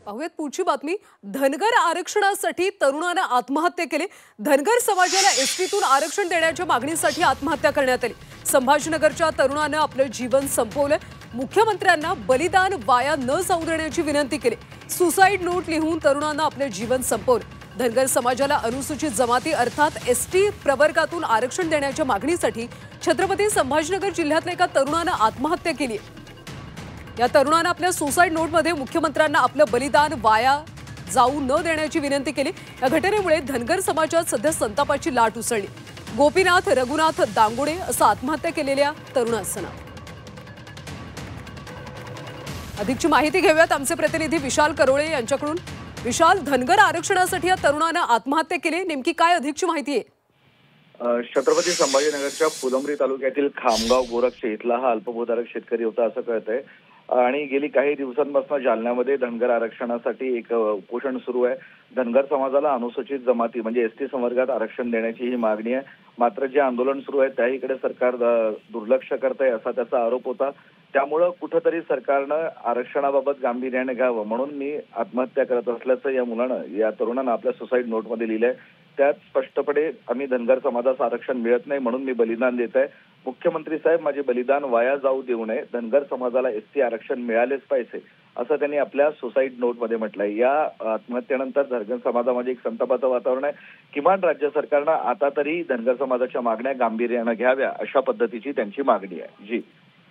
पाहूयात पुढची बातमी। धनगर आरक्षणासाठी तरुणाने आत्महत्या केली। धनगर समाजाला एसटीतून आरक्षण देण्याच्या मागणीसाठी आत्महत्या करण्यात आली। संभाजीनगरच्या तरुणाने आपले जीवन संपवले। मुख्यमंत्र्यांना बलिदान वाया न जाऊ देण्याची विनंती केली। सुसाइड नोट लिहून तरुणाने आपले जीवन संपवले। धनगर समाजाला अनुसूचित जमाती अर्थात एसटी प्रवर्गातून आरक्षण देण्याच्या मागणीसाठी छत्रपती संभाजीनगर जिल्ह्यातल्या एका तरुणाने आत्महत्या केली। या तरुणाने आपल्या सुसाइड नोटमध्ये मुख्यमंत्र्यांना आपलं बलिदान वाया जाऊ न देण्याची विनंती केली। या घटनेमुळे धनगर समाजात सध्या संतापाची लाट उसळली। गोपीनाथ रघुनाथ दांगुडे असं आत्महत्या केलेल्या तरुणाचं नाव। अधिकची माहिती घेऊयात आमचे प्रतिनिधी विशाल करोळे यांच्याकडून। विशाल, धनगर आरक्षणासाठी या तरुणाने आत्महत्या केली, नेमकी काय अधिकची माहिती आहे? छत्रपती संभाजीनगरच्या फुलंब्री तालुक्यातील खामगाव गोरक्षे इथला हा अल्पभूधारक शेतकरी होता असं कळतंय। आणि गेली काही दिवसांपासून जालन्यामध्ये धनगर आरक्षणासाठी एक उपोषण सुरू आहे। धनगर समाजाला अनुसूचित जमाती म्हणजे एसटी संवर्गात आरक्षण देण्याची ही मागणी आहे। मात्र जे आंदोलन सुरू आहे त्याहीकडे सरकार दुर्लक्ष करतंय असा त्याचा आरोप होता। त्यामुळे कुठेतरी सरकारनं आरक्षणाबाबत गांभीर्याने घ्यावं म्हणून मी आत्महत्या करत असल्याचं या तरुणानं आपल्या सुसाइड नोटमध्ये लिहिलंय। त्यात स्पष्टपणे आम्ही धनगर समाजाचं आरक्षण मिळत नाही म्हणून मी बलिदान देत आहे। मुख्यमंत्री साहेब माझे बलिदान वाया जाऊ देऊ नये, धनगर समाजाला एसटी आरक्षण मिळालेच पाहिजे असं त्यांनी आपल्या सुसाइड नोटमध्ये म्हटलंय। या आत्महत्येनंतर धनगर समाजामध्ये एक संतापाचं वातावरण आहे। किमान राज्य सरकारनं आता तरी धनगर समाजाच्या मागण्या गांभीर्यानं घ्याव्या अशा पद्धतीची त्यांची मागणी आहे। जी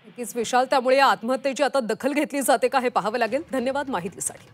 नक्कीच विशाल, त्यामुळे या आत्महत्येची आता दखल घेतली जाते का हे पाहावं लागेल। धन्यवाद माहितीसाठी।